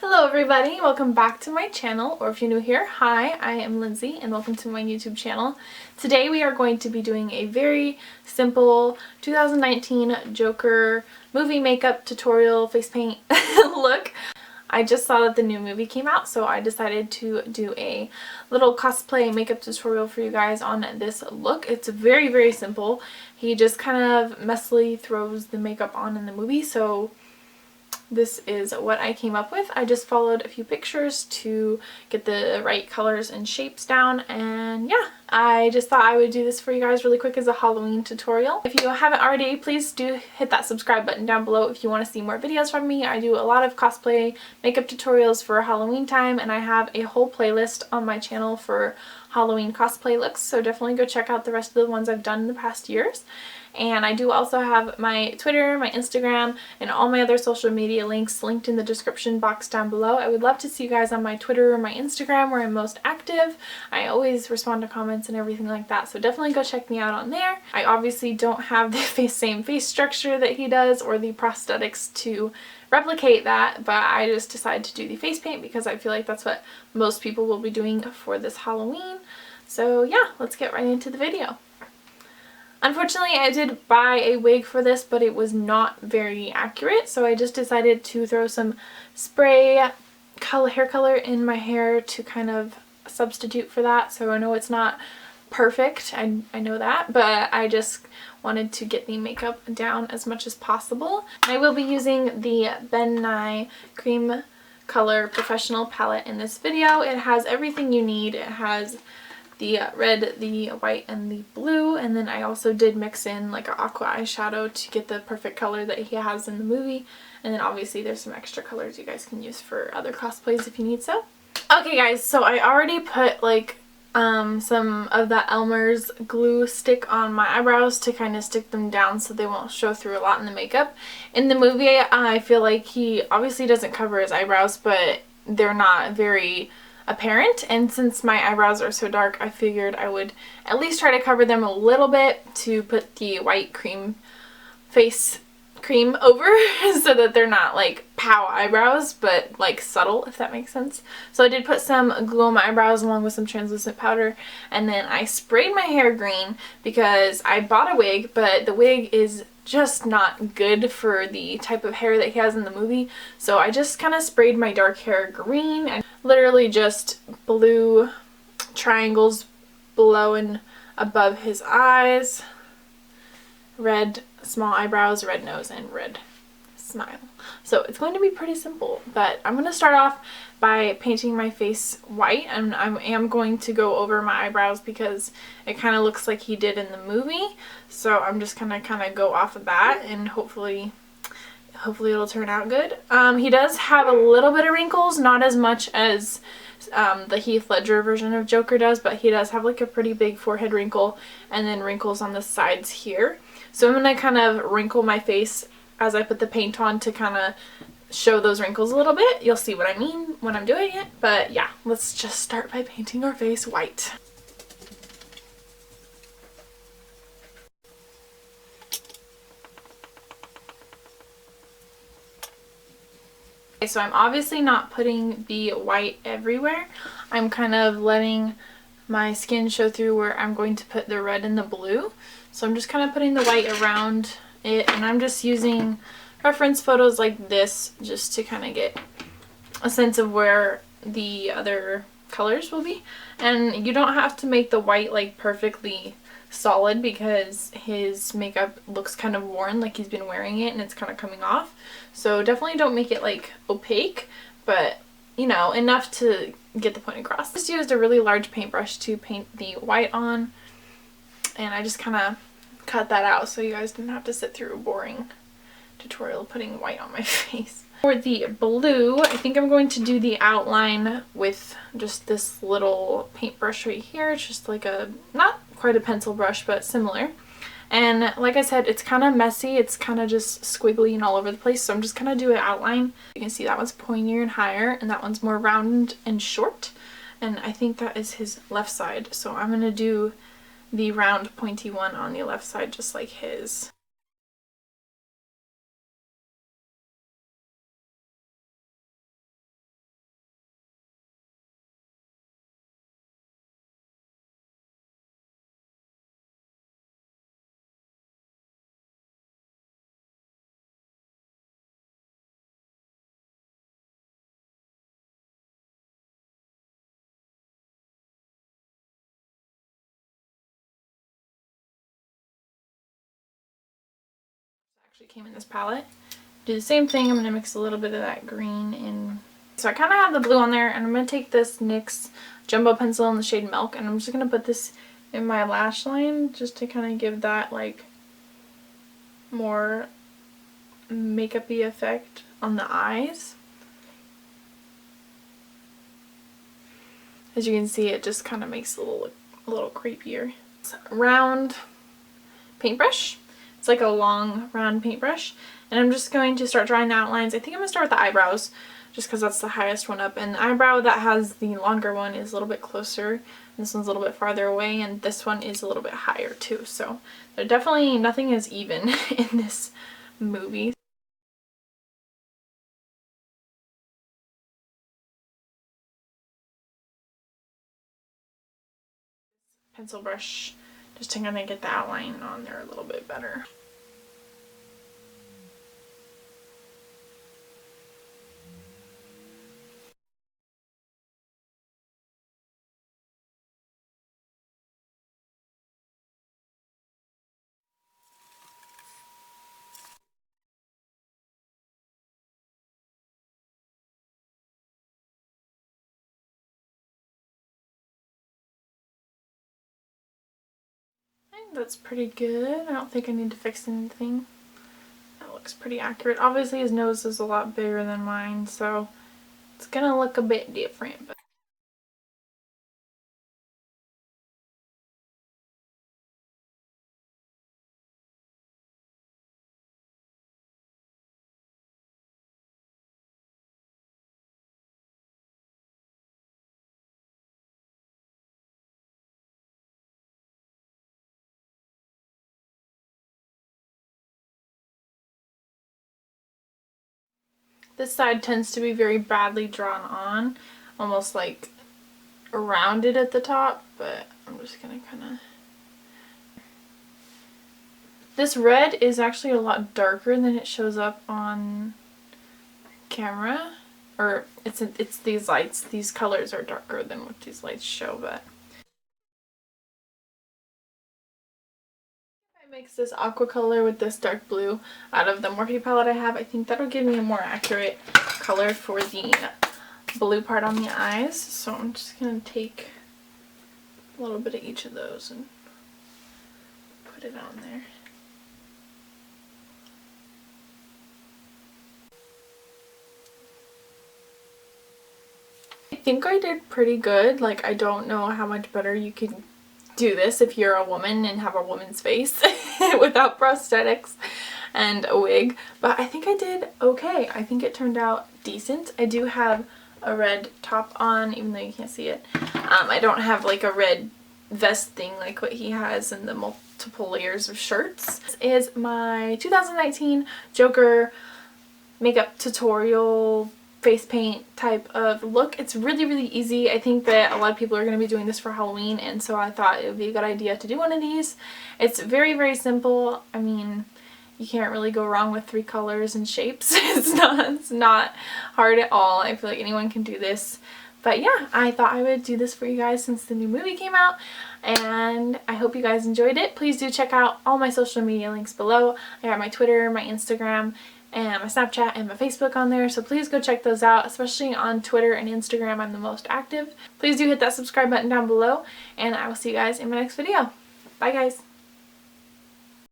Hello everybody, welcome back to my channel, or if you're new here, hi, I am Lindsay and welcome to my YouTube channel. Today we are going to be doing a very simple 2019 Joker movie makeup tutorial face paint look. I just saw that the new movie came out, so I decided to do a little cosplay makeup tutorial for you guys on this look. It's very, very simple. He just kind of messily throws the makeup on in the movie, so this is what I came up with. I just followed a few pictures to get the right colors and shapes down, and yeah, I just thought I would do this for you guys really quick as a Halloween tutorial. If you haven't already, please do hit that subscribe button down below if you want to see more videos from me. I do a lot of cosplay makeup tutorials for Halloween time, and I have a whole playlist on my channel for Halloween cosplay looks, so definitely go check out the rest of the ones I've done in the past years. And I do also have my Twitter, my Instagram, and all my other social media links linked in the description box down below. I would love to see you guys on my Twitter or my Instagram where I'm most active. I always respond to comments and everything like that, so definitely go check me out on there. I obviously don't have the same face structure that he does or the prosthetics to replicate that, but I just decided to do the face paint because I feel like that's what most people will be doing for this Halloween. So yeah, let's get right into the video. Unfortunately, I did buy a wig for this, but it was not very accurate, so I just decided to throw some spray hair color in my hair to kind of substitute for that. So I know it's not perfect, I know that, but I just wanted to get the makeup down as much as possible. I will be using the Ben Nye Cream Color Professional palette in this video. It has everything you need. It has the red, the white, and the blue, and then I also did mix in like an aqua eyeshadow to get the perfect color that he has in the movie, and then obviously there's some extra colors you guys can use for other cosplays if you need so. Okay guys, so I already put like some of that Elmer's glue stick on my eyebrows to kind of stick them down so they won't show through a lot in the makeup. In the movie, I feel like he obviously doesn't cover his eyebrows, but they're not very apparent, and since my eyebrows are so dark, I figured I would at least try to cover them a little bit to put the white face cream over so that they're not like pow eyebrows, but like subtle, if that makes sense. So I did put some glue on my eyebrows along with some translucent powder, and then I sprayed my hair green because I bought a wig, but the wig is just not good for the type of hair that he has in the movie, so I just kind of sprayed my dark hair green and literally just blew triangles below and above his eyes, red small eyebrows, red nose, and red smile. So it's going to be pretty simple, but I'm going to start off by painting my face white, and I am going to go over my eyebrows because it kind of looks like he did in the movie. So I'm just going to kind of go off of that, and hopefully it'll turn out good. He does have a little bit of wrinkles, not as much as the Heath Ledger version of Joker does, but he does have like a pretty big forehead wrinkle and then wrinkles on the sides here. So I'm going to kind of wrinkle my face as I put the paint on to kind of show those wrinkles a little bit. You'll see what I mean when I'm doing it, but yeah, let's just start by painting our face white. Okay, so I'm obviously not putting the white everywhere. I'm kind of letting my skin show through where I'm going to put the red and the blue. So I'm just kind of putting the white around it, and I'm just using reference photos like this just to kind of get a sense of where the other colors will be. And you don't have to make the white like perfectly solid because his makeup looks kind of worn, like he's been wearing it and it's kind of coming off. So definitely don't make it like opaque, but you know, enough to get the point across. I just used a really large paintbrush to paint the white on, and I just kind of cut that out so you guys didn't have to sit through a boring tutorial putting white on my face. For the blue, I think I'm going to do the outline with just this little paintbrush right here. It's just like a, not quite a pencil brush, but similar. And like I said, it's kind of messy. It's kind of just squiggly and all over the place. So I'm just going to do an outline. You can see that one's pointier and higher, and that one's more round and short. And I think that is his left side. So I'm going to do the round pointy one on the left side just like his. Actually came in this palette. Do the same thing. I'm going to mix a little bit of that green in. So I kind of have the blue on there, and I'm going to take this NYX Jumbo Pencil in the shade Milk, and I'm just going to put this in my lash line just to kind of give that like more makeup-y effect on the eyes. As you can see, it just kind of makes it a little creepier. It's a round paintbrush. It's like a long round paintbrush, and I'm just going to start drawing the outlines. I think I'm going to start with the eyebrows just because that's the highest one up, and the eyebrow that has the longer one is a little bit closer. This one's a little bit farther away, and this one is a little bit higher too, so they're definitely, nothing is even in this movie. Pencil brush just to kind of get the outline on there a little bit better. I think that's pretty good. I don't think I need to fix anything. That looks pretty accurate. Obviously his nose is a lot bigger than mine, so it's gonna look a bit different. But this side tends to be very badly drawn on, almost like rounded at the top, but I'm just gonna kind of... This red is actually a lot darker than it shows up on camera, or it's these lights, these colors are darker than what these lights show, but if I mix this aqua color with this dark blue out of the Morphe palette I have, I think that'll give me a more accurate color for the blue part on the eyes. So I'm just gonna take a little bit of each of those and put it on there. I think I did pretty good. Like, I don't know how much better you could do this if you're a woman and have a woman's face without prosthetics and a wig, but I think I did okay. I think it turned out decent. I do have a red top on, even though you can't see it. I don't have like a red vest thing like what he has in the multiple layers of shirts. This is my 2019 Joker makeup tutorial face paint type of look. It's really, really easy. I think that a lot of people are going to be doing this for Halloween, and so I thought it would be a good idea to do one of these. It's very, very simple. I mean, you can't really go wrong with 3 colors and shapes. It's not hard at all. I feel like anyone can do this. But yeah, I thought I would do this for you guys since the new movie came out, and I hope you guys enjoyed it. Please do check out all my social media links below. I got my Twitter, my Instagram, and my Snapchat and my Facebook on there, so please go check those out, especially on Twitter and Instagram. I'm the most active. Please do hit that subscribe button down below, and I will see you guys in my next video. Bye guys!